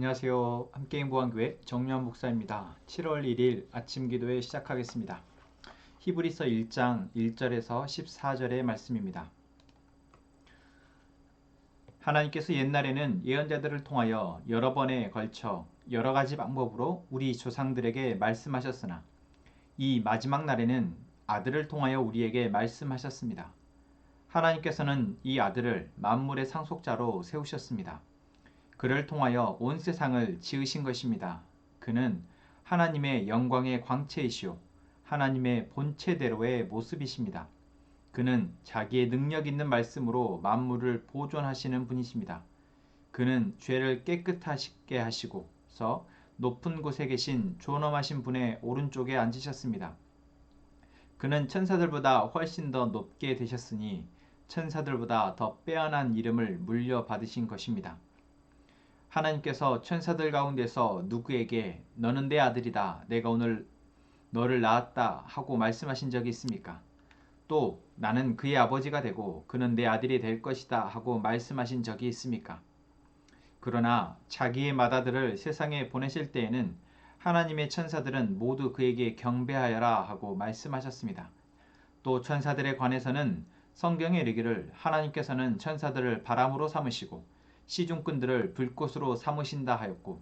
안녕하세요. 함께행보한교회 정유한 목사입니다. 7월 1일 아침 기도회 시작하겠습니다. 히브리서 1장 1절에서 14절의 말씀입니다. 하나님께서 옛날에는 예언자들을 통하여 여러 번에 걸쳐 여러 가지 방법으로 우리 조상들에게 말씀하셨으나 이 마지막 날에는 아들을 통하여 우리에게 말씀하셨습니다. 하나님께서는 이 아들을 만물의 상속자로 세우셨습니다. 그를 통하여 온 세상을 지으신 것입니다. 그는 하나님의 영광의 광채이시오 하나님의 본체대로의 모습이십니다. 그는 자기의 능력 있는 말씀으로 만물을 보존하시는 분이십니다. 그는 죄를 깨끗하게 하시고서 높은 곳에 계신 존엄하신 분의 오른쪽에 앉으셨습니다. 그는 천사들보다 훨씬 더 높게 되셨으니 천사들보다 더 빼어난 이름을 물려받으신 것입니다. 하나님께서 천사들 가운데서 누구에게 너는 내 아들이다 내가 오늘 너를 낳았다 하고 말씀하신 적이 있습니까? 또 나는 그의 아버지가 되고 그는 내 아들이 될 것이다 하고 말씀하신 적이 있습니까? 그러나 자기의 맏아들을 세상에 보내실 때에는 하나님의 천사들은 모두 그에게 경배하여라 하고 말씀하셨습니다. 또 천사들에 관해서는 성경에 이르기를 하나님께서는 천사들을 바람으로 삼으시고 시중꾼들을 불꽃으로 삼으신다 하였고,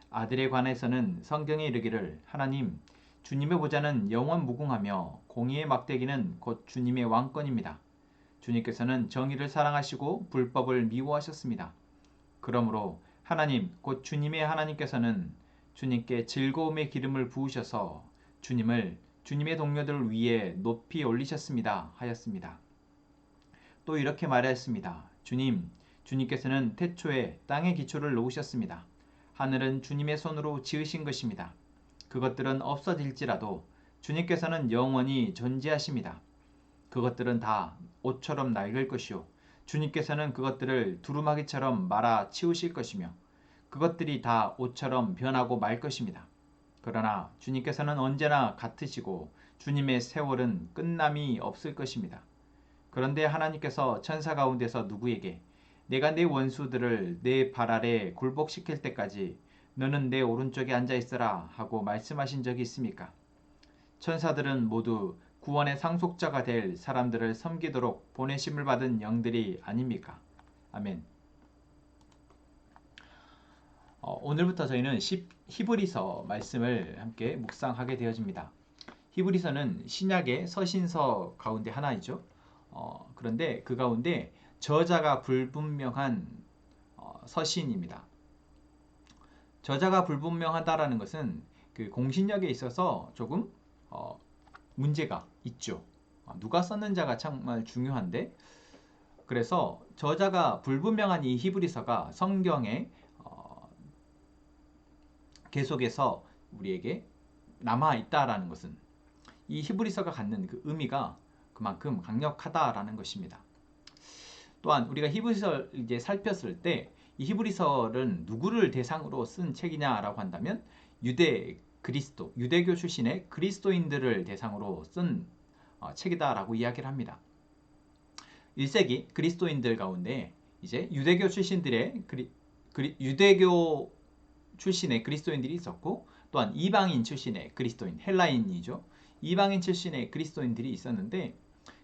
아들에 관해서는 성경에 이르기를 하나님 주님의 보좌는 영원 무궁하며 공의의 막대기는 곧 주님의 왕권입니다. 주님께서는 정의를 사랑하시고 불법을 미워하셨습니다. 그러므로 하나님 곧 주님의 하나님께서는 주님께 즐거움의 기름을 부으셔서 주님을 주님의 동료들 위에 높이 올리셨습니다 하였습니다. 또 이렇게 말하였습니다. 주님께서는 태초에 땅의 기초를 놓으셨습니다. 하늘은 주님의 손으로 지으신 것입니다. 그것들은 없어질지라도 주님께서는 영원히 존재하십니다. 그것들은 다 옷처럼 낡을 것이요 주님께서는 그것들을 두루마기처럼 말아 치우실 것이며 그것들이 다 옷처럼 변하고 말 것입니다. 그러나 주님께서는 언제나 같으시고 주님의 세월은 끝남이 없을 것입니다. 그런데 하나님께서 천사 가운데서 누구에게 내가 내 원수들을 내 발 아래 굴복시킬 때까지 너는 내 오른쪽에 앉아 있으라 하고 말씀하신 적이 있습니까? 천사들은 모두 구원의 상속자가 될 사람들을 섬기도록 보내심을 받은 영들이 아닙니까? 아멘. 오늘부터 저희는 히브리서 말씀을 함께 묵상하게 되어집니다. 히브리서는 신약의 서신서 가운데 하나이죠. 그런데 그 가운데 저자가 불분명한 서신입니다. 저자가 불분명하다라는 것은 그 공신력에 있어서 조금 문제가 있죠. 누가 썼는지가 정말 중요한데, 그래서 저자가 불분명한 이 히브리서가 성경에 계속해서 우리에게 남아있다라는 것은 이 히브리서가 갖는 그 의미가 그만큼 강력하다라는 것입니다. 또한 우리가 히브리서를 이제 살폈을 때 이 히브리서는 누구를 대상으로 쓴 책이냐라고 한다면 유대교 출신의 그리스도인들을 대상으로 쓴 책이다라고 이야기를 합니다. 1세기 그리스도인들 가운데 이제 유대교 출신의 그리스도인들이 있었고, 또한 이방인 출신의 그리스도인, 헬라인이죠. 이방인 출신의 그리스도인들이 있었는데,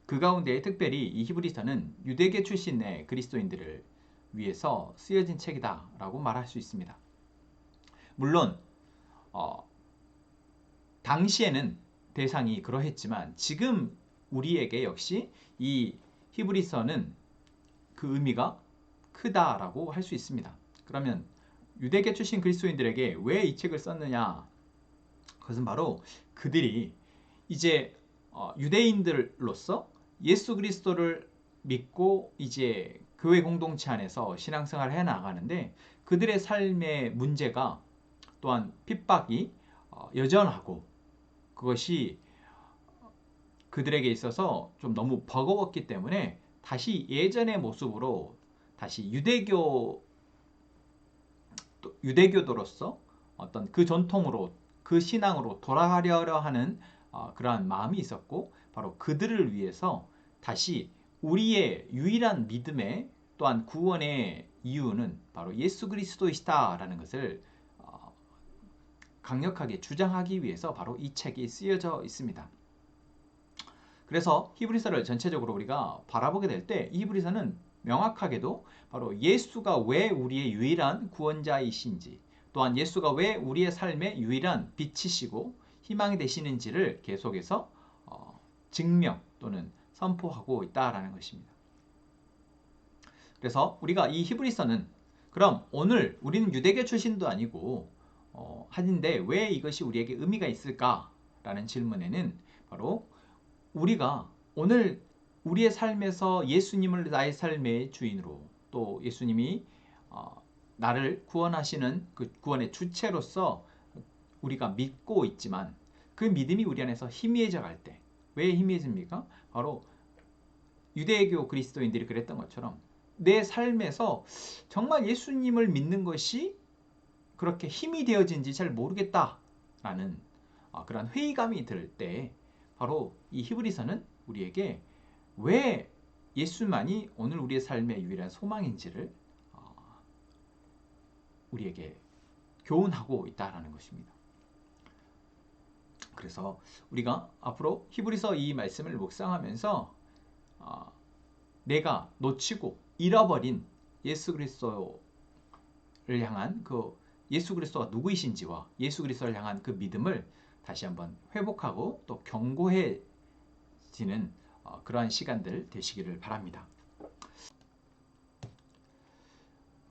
그 가운데 특별히 이 히브리서는 유대계 출신의 그리스도인들을 위해서 쓰여진 책이다 라고 말할 수 있습니다. 물론 당시에는 대상이 그러했지만 지금 우리에게 역시 이 히브리서는 그 의미가 크다라고 할 수 있습니다. 그러면 유대계 출신 그리스도인들에게 왜 이 책을 썼느냐? 그것은 바로 그들이 이제 유대인들로서 예수 그리스도를 믿고 이제 교회 공동체 안에서 신앙생활을 해나가는데, 그들의 삶의 문제가 또한 핍박이 여전하고 그것이 그들에게 있어서 좀 너무 버거웠기 때문에 다시 예전의 모습으로 다시 유대교도로서 어떤 그 전통으로 그 신앙으로 돌아가려 하는 그러한 마음이 있었고, 바로 그들을 위해서 다시 우리의 유일한 믿음의 또한 구원의 이유는 바로 예수 그리스도이시다라는 것을 강력하게 주장하기 위해서 바로 이 책이 쓰여져 있습니다. 그래서 히브리서를 전체적으로 우리가 바라보게 될 때 이 히브리서는 명확하게도 바로 예수가 왜 우리의 유일한 구원자이신지, 또한 예수가 왜 우리의 삶의 유일한 빛이시고 희망이 되시는지를 계속해서 증명 또는 선포하고 있다라는 것입니다. 그래서 우리가 이 히브리서는 그럼 오늘 우리는 유대교 출신도 아니고 하는데 왜 이것이 우리에게 의미가 있을까라는 질문에는 바로 우리가 오늘 우리의 삶에서 예수님을 나의 삶의 주인으로, 또 예수님이 나를 구원하시는 그 구원의 주체로서 우리가 믿고 있지만 그 믿음이 우리 안에서 희미해져 갈 때, 왜 희미해집니까? 바로 유대교 그리스도인들이 그랬던 것처럼 내 삶에서 정말 예수님을 믿는 것이 그렇게 힘이 되어진지 잘 모르겠다라는 그런 회의감이 들 때 바로 이 히브리서는 우리에게 왜 예수만이 오늘 우리의 삶의 유일한 소망인지를 우리에게 교훈하고 있다는 것입니다. 그래서 우리가 앞으로 히브리서 이 말씀을 묵상하면서 내가 놓치고 잃어버린 예수 그리스도를 향한 그 예수 그리스도가 누구이신지와 예수 그리스도를 향한 그 믿음을 다시 한번 회복하고 또 견고해지는 그러한 시간들 되시기를 바랍니다.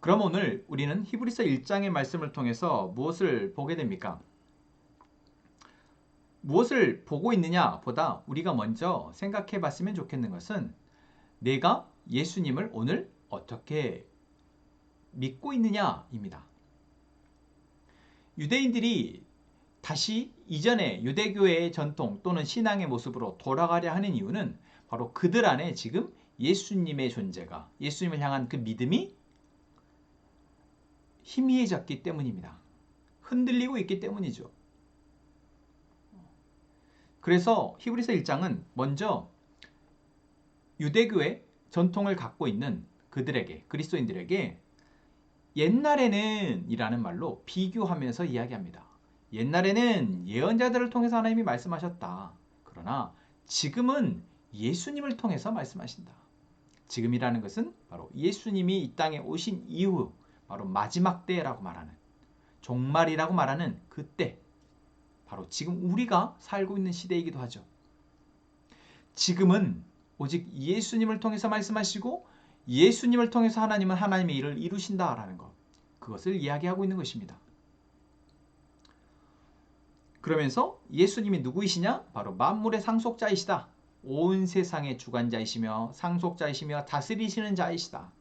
그럼 오늘 우리는 히브리서 1장의 말씀을 통해서 무엇을 보게 됩니까? 무엇을 보고 있느냐 보다 우리가 먼저 생각해 봤으면 좋겠는 것은 내가 예수님을 오늘 어떻게 믿고 있느냐입니다. 유대인들이 다시 이전의 유대교의 전통 또는 신앙의 모습으로 돌아가려 하는 이유는 바로 그들 안에 지금 예수님의 존재가, 예수님을 향한 그 믿음이 희미해졌기 때문입니다. 흔들리고 있기 때문이죠. 그래서 히브리서 1장은 먼저 유대교의 전통을 갖고 있는 그들에게, 그리스도인들에게 옛날에는 이라는 말로 비교하면서 이야기합니다. 옛날에는 예언자들을 통해서 하나님이 말씀하셨다. 그러나 지금은 예수님을 통해서 말씀하신다. 지금이라는 것은 바로 예수님이 이 땅에 오신 이후 바로 마지막 때라고 말하는, 종말이라고 말하는 그때, 바로 지금 우리가 살고 있는 시대이기도 하죠. 지금은 오직 예수님을 통해서 말씀하시고 예수님을 통해서 하나님은 하나님의 일을 이루신다라는 것, 그것을 이야기하고 있는 것입니다. 그러면서 예수님이 누구이시냐? 바로 만물의 상속자이시다. 온 세상의 주관자이시며 상속자이시며 다스리시는 자이시다.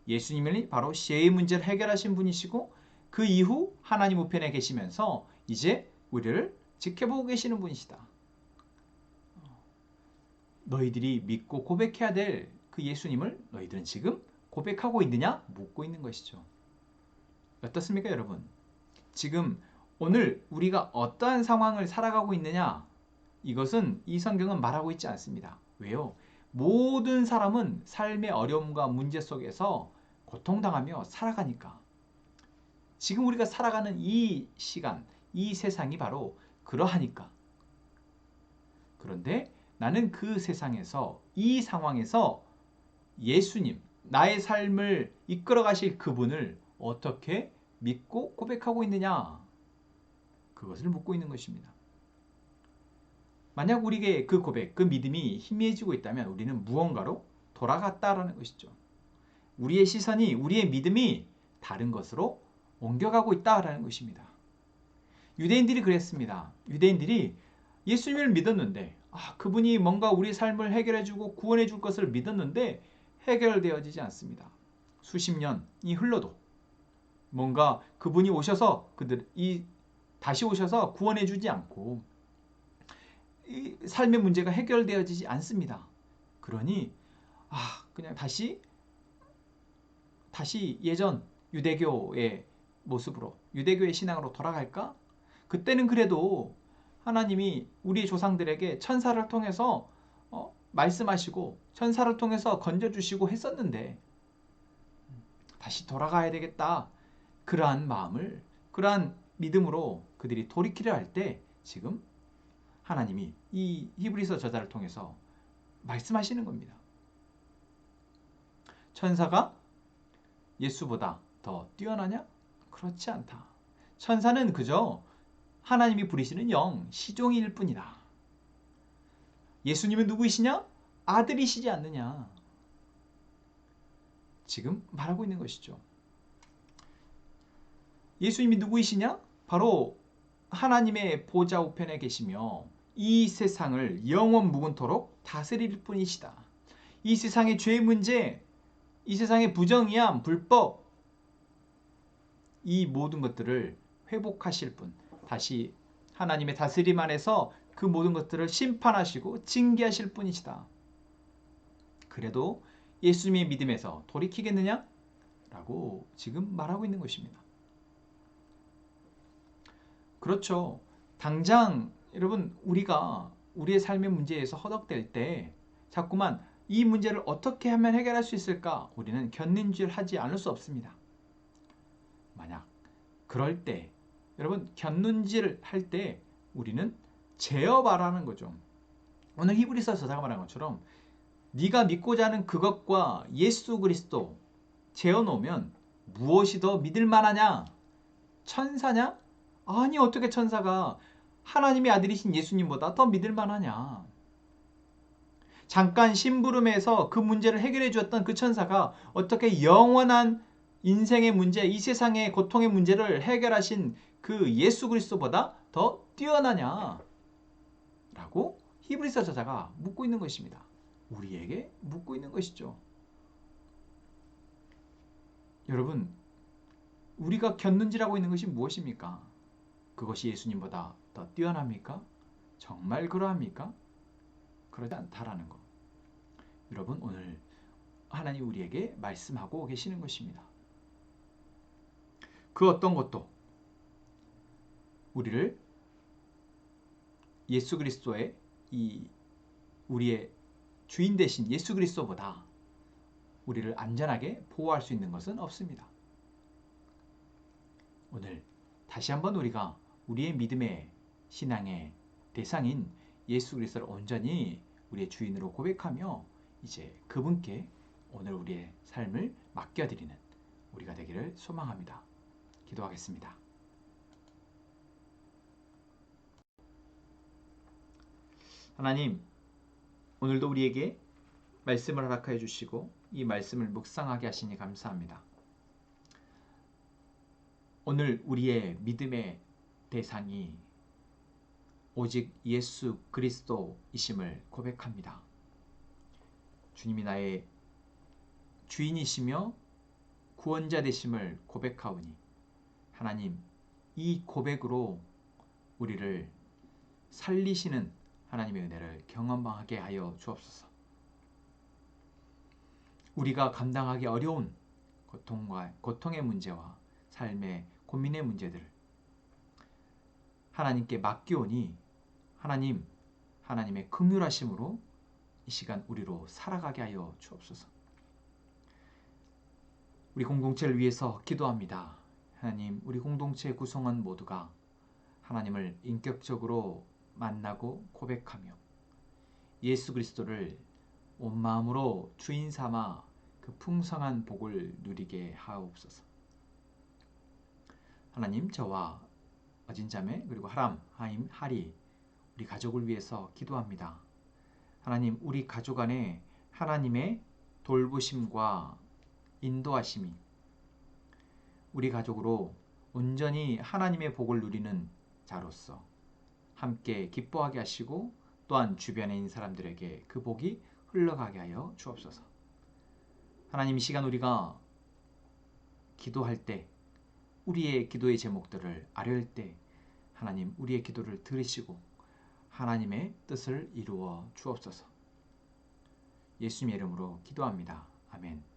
예수님이 바로 시대의 문제를 해결하신 분이시고 그 이후 하나님 우편에 계시면서 이제 우리를 지켜보고 계시는 분이시다. 너희들이 믿고 고백해야 될 그 예수님을 너희들은 지금 고백하고 있느냐? 묻고 있는 것이죠. 어떻습니까, 여러분? 지금 오늘 우리가 어떠한 상황을 살아가고 있느냐? 이것은 이 성경은 말하고 있지 않습니다. 왜요? 모든 사람은 삶의 어려움과 문제 속에서 고통당하며 살아가니까. 지금 우리가 살아가는 이 시간, 이 세상이 바로 그러하니까. 그런데 나는 그 세상에서, 이 상황에서 예수님, 나의 삶을 이끌어 가실 그분을 어떻게 믿고 고백하고 있느냐? 그것을 묻고 있는 것입니다. 만약 우리에게 그 고백, 그 믿음이 희미해지고 있다면 우리는 무언가로 돌아갔다라는 것이죠. 우리의 시선이, 우리의 믿음이 다른 것으로 옮겨가고 있다라는 것입니다. 유대인들이 그랬습니다. 유대인들이 예수님을 믿었는데 그분이 뭔가 우리 삶을 해결해주고 구원해줄 것을 믿었는데 해결되어지지 않습니다. 수십 년이 흘러도 뭔가 그분이 오셔서 다시 오셔서 구원해주지 않고 이 삶의 문제가 해결되어지지 않습니다. 그러니 그냥 다시 예전 유대교의 모습으로, 유대교의 신앙으로 돌아갈까? 그때는 그래도 하나님이 우리 조상들에게 천사를 통해서 말씀하시고 천사를 통해서 건져주시고 했었는데 다시 돌아가야 되겠다. 그러한 마음을, 그러한 믿음으로 그들이 돌이키려 할 때 지금 하나님이 이 히브리서 저자를 통해서 말씀하시는 겁니다. 천사가 예수보다 더 뛰어나냐? 그렇지 않다. 천사는 그저 하나님이 부리시는 영, 시종일 뿐이다. 예수님은 누구이시냐? 아들이시지 않느냐? 지금 말하고 있는 것이죠. 예수님이 누구이시냐? 바로 하나님의 보좌 우편에 계시며 이 세상을 영원 무궁토록 다스릴 뿐이시다. 이 세상의 죄의 문제, 이 세상의 부정의함, 불법, 이 모든 것들을 회복하실 분, 다시 하나님의 다스림 안에서 그 모든 것들을 심판하시고 징계하실 분이시다. 그래도 예수님의 믿음에서 돌이키겠느냐? 라고 지금 말하고 있는 것입니다. 그렇죠. 당장 여러분 우리가 우리의 삶의 문제에서 허덕댈 때 자꾸만 이 문제를 어떻게 하면 해결할 수 있을까? 우리는 곁눈질 하지 않을 수 없습니다. 만약 그럴 때 여러분 곁눈질 할 때 우리는 제어바라는 거죠. 오늘 히브리서 저자가 말한 것처럼 네가 믿고자 하는 그것과 예수 그리스도 재어놓으면 무엇이 더 믿을 만하냐? 천사냐? 아니 어떻게 천사가 하나님의 아들이신 예수님보다 더 믿을 만하냐? 잠깐 심부름해서 그 문제를 해결해 주었던 그 천사가 어떻게 영원한 인생의 문제, 이 세상의 고통의 문제를 해결하신 그 예수 그리스도보다 더 뛰어나냐? 라고 히브리서 저자가 묻고 있는 것입니다. 우리에게 묻고 있는 것이죠. 여러분, 우리가 곁눈질하고 있는 것이 무엇입니까? 그것이 예수님보다 더 뛰어납니까? 정말 그러합니까? 그러지 않다라는 것. 여러분, 오늘 하나님 우리에게 말씀하고 계시는 것입니다. 그 어떤 것도 우리를 예수 그리스도의 이 우리의 주인 되신 예수 그리스도보다 우리를 안전하게 보호할 수 있는 것은 없습니다. 오늘 다시 한번 우리가 우리의 믿음의 신앙의 대상인 예수 그리스도를 온전히 우리의 주인으로 고백하며 이제 그분께 오늘 우리의 삶을 맡겨드리는 우리가 되기를 소망합니다. 기도하겠습니다. 하나님, 오늘도 우리에게 말씀을 허락하여 주시고 이 말씀을 묵상하게 하시니 감사합니다. 오늘 우리의 믿음의 대상이 오직 예수 그리스도이심을 고백합니다. 주님이 나의 주인이시며 구원자 되심을 고백하오니 하나님, 이 고백으로 우리를 살리시는 하나님의 은혜를 경험하게 하여 주옵소서. 우리가 감당하기 어려운 고통의 문제와 삶의 고민의 문제들을 하나님께 맡기오니 하나님의 긍휼하심으로 이 시간 우리로 살아가게 하여 주옵소서. 우리 공동체를 위해서 기도합니다. 하나님, 우리 공동체 구성원 모두가 하나님을 인격적으로 만나고 고백하며 예수 그리스도를 온 마음으로 주인 삼아 그 풍성한 복을 누리게 하옵소서. 하나님, 저와 어진자매 그리고 하람, 하임, 하리 우리 가족을 위해서 기도합니다. 하나님, 우리 가족 안에 하나님의 돌보심과 인도하심이 우리 가족으로 온전히 하나님의 복을 누리는 자로서 함께 기뻐하게 하시고 또한 주변에 있는 사람들에게 그 복이 흘러가게 하여 주옵소서. 하나님, 이 시간 우리가 기도할 때 우리의 기도의 제목들을 아뢰을 때 하나님 우리의 기도를 들으시고 하나님의 뜻을 이루어 주옵소서. 예수님의 이름으로 기도합니다. 아멘.